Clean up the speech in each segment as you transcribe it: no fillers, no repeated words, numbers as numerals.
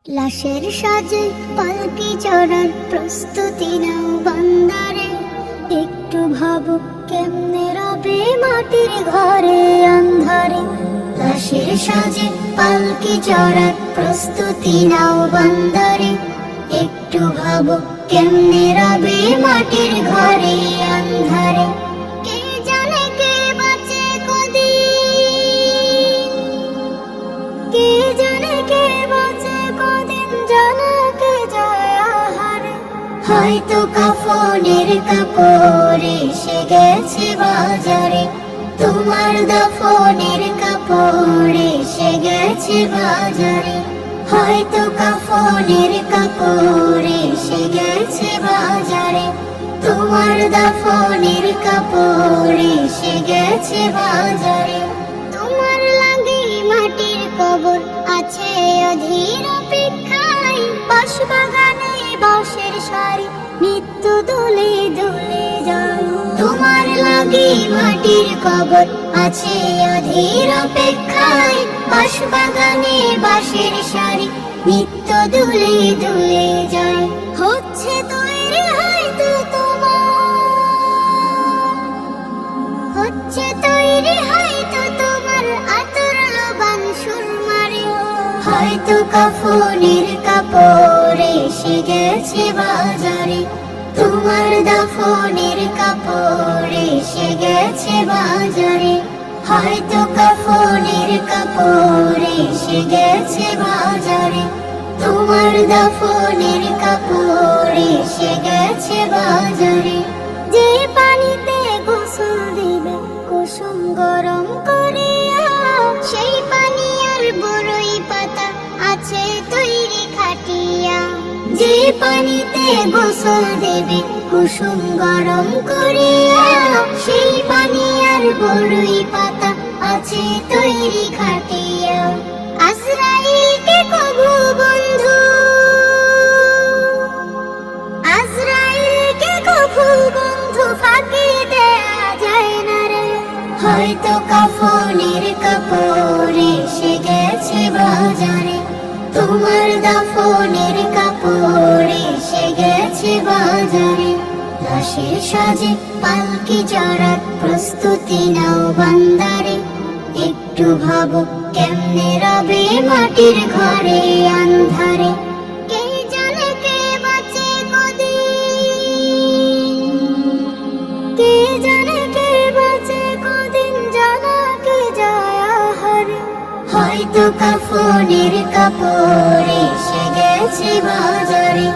লাশের সাজে পালকি চড়ার প্রস্তুতি নাও বান্দারে। একটু ভাবো কেমনে রবে মাটির ঘরে আন্ধারে। লাশের সাজে পালকি চড়ার প্রস্তুতি নাও বান্দারে। একটু ভাবো কেমনে রবে মাটির ঘরে আন্ধারে। কে জানে কে বাঁচে কদিন, কে জানে কে বাঁচে কদিন, জানা কে যায় আহারে। হয়তো কাফনের কাপড় এসে গেছে বাজারে, তোমার দাফনের কাপড় এসে গেছে বাজারে। হয়তো কাফনের কাপড় এসে গেছে বাজারে, তোমার দাফনের কাপড় এসে গেছে বাজারে। তোমার লাগে মাটির কবর আছে অধীর অপেক্ষায়, বাঁশবাগানে বাঁশের সারি নিত্য দোলে দোলে যায়। তোমার লাগে মাটির কবর আছে অধীর অপেক্ষায়, বাঁশবাগানে বাঁশের সারি নিত্য দোলে দোলে যায়। হচ্ছে তৈরি হয়তো তোমার, হচ্ছে তৈরি হয়তো তোমার আতর লোবান সুরমারে। হয়তো কাফনের কাপড় এসে গেছে বাজারে, তোমার দাফনের কাপড় এসে গেছে বাজারে। হয়তো কাফনের কাপড় এসে গেছে বাজারে, তোমার দাফনের কাপড় এসে গেছে বাজারে। যে পানিতে গোসল দিবে কুসুম গরম করিয়া, সেই পানি আর বড়ই পাতা আছে তৈরি খাটিয়া। যে পানিতে গোসল দেবে কুসুম গরম করিয়া, সেই পানি আর বড়ই পাতা আছে তৈরি খাটিয়া। আজরাইলকে কবু বন্ধু, আজরাইলকে কবু বন্ধু ফাঁকি দেয়া যায় না রে। হয়তো কাফনের কাপড় এসে গেছে বাজারে, তোমার দাফনের কাপড় এসে গেছে বাজারে। লাশের সাজে পালকি চড়ার প্রস্তুতি নাও বান্দারে। একটু ভাবো কেমনে রবে মাটির ঘরে আন্ধারে। কে জানে কে বাঁচে কদিন, কে জানে কে বাঁচে কদিন, জানা কে যায় আহারে। হয়তো কাফনের কাপড় এসে গেছে বাজারে,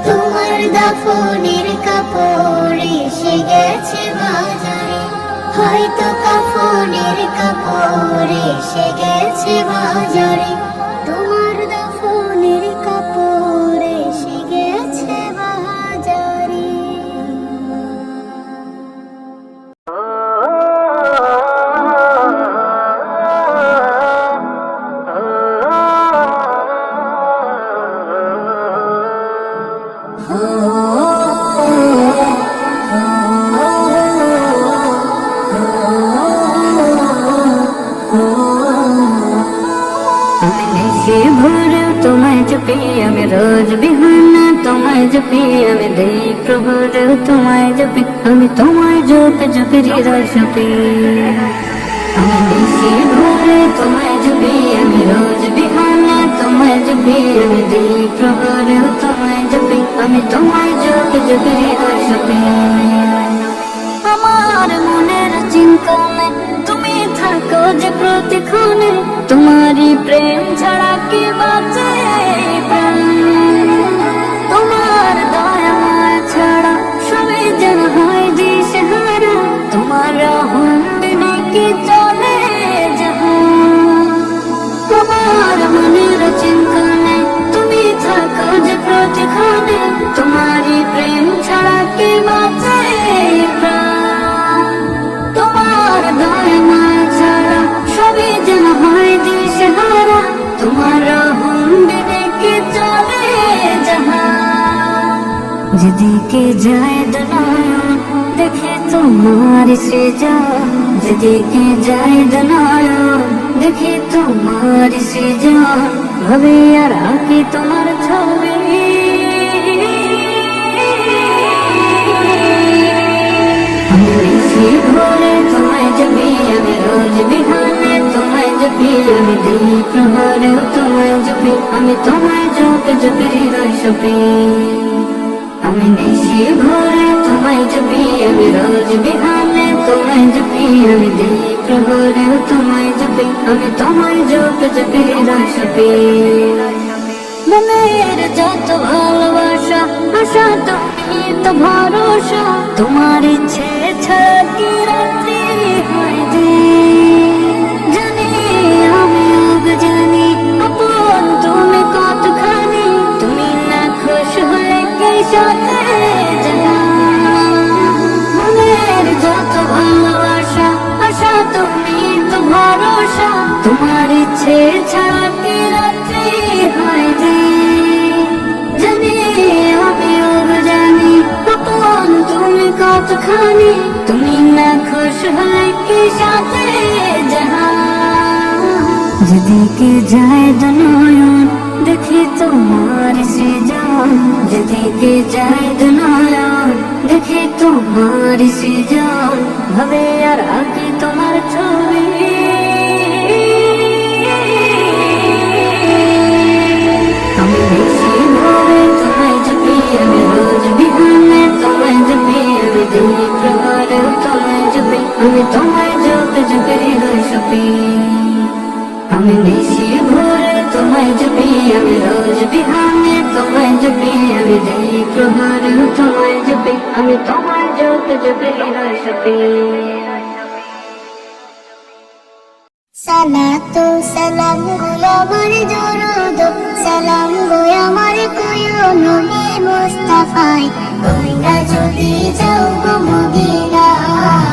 তোমার দাফনের কাপড় এসে গেছে বাজারে। হয়তো কাফনের কাপড় এসে গেছে বাজারে, তোমার দাফনের কাপড় এসে গেছে বাজারে। তোমায় জপি আমি রোজ বিহানা, তোমায় জপি আমি দেই প্রভুর, তোমায় জপি আমি তোমায় জপে জপে হৃদয় সপি। আমি নিশি ভোরে তোমায় জপি আমি রোজ বিহানা, তোমায় জপি আমি দেই প্রভুর, তোমায় জপি আমি তোমায় জপে জপে হৃদয় সপি। আমার মনের চিন্তনে তুমি থাকো যে প্রতিক্ষণে, তোমারই প্রেম ছাড়া কি বাঁচে প্রাণ। তোমার দয়া মায়া ছাড়া সবাই যেন হয় দিশেহারা, তোমার রহম বিনে কি চলে জাহান। আমার মনের চিন্তনে তুমি থাকো যে প্রতিক্ষণে, তোমারই প্রেম ছাড়া কি বাঁচে প্রাণ। তোমার দয়া মায়া ছাড়া সবই যেন হয় দিশেহারা, তোমার রহম বিনে কি চলে জাহান। যেদিকে যায় নয়ন দেখে তোমার সৃজন, যেদিকে যায় নয়ন দেখে তোমার সৃজন, ভাবে আর আঁকি তোমার প্রহরেও তোমায় জপি, আমি তোমায় জপে জপে হৃদয় সপি। আমি নিশি ভোরে তোমায় জপি, আমি রোজ বিহানে তোমায় জপি, আমি দিই প্রহরেও তোমায় জপি, আমি তোমায় জপে জপে হৃদয় সপি। মনের যত ভালোবাসা আশা তুমি তো ভরসা, তোমার ইচ্ছে ছাড়া কি রাত্রি হয় দিন। জানি আমি জানি আপন তুমি কতখানি, তুমি না খুশ হলে কে সাথে জানা। মনের যত ভালোবাসা আশা তুমি তো ভরসা, তোমার ইচ্ছে ছাড়া কি রাত্রি হয় দিন। জানি আমি জানি আপন তুমি কতখানি, তুমি না খুশ হলে কি সাথে যাহা। যেদিকে যায় দুনয়ন দেখি তোমার সৃজন, যেদিকে যায় দুনয়ন দেখি তোমার সৃজন, ভাবে আর আঁকি তোমার ছবি। আমি বেশি ভোরে তোমায় জপি, আমি রোজ বিহানে তোমায় জপি, আমি দিই প্রহরেও তোমায় জপি, আমি তোমায় জপে জপে হৃদয় সপি। আমি নিশি ভোরে তোমায় জপি, আমি রোজ বিহানে তোমায় জপি, আমি দিই প্রহরেও তোমায় জপি, আমি তোমায় জপে জপে হৃদয় সপি। সালাতু সালাম গো আমার দরুদ সালাম গো আমার কয়ো নবী মুস্তাফায়, কইরা যদি যাও গো মদিনায়।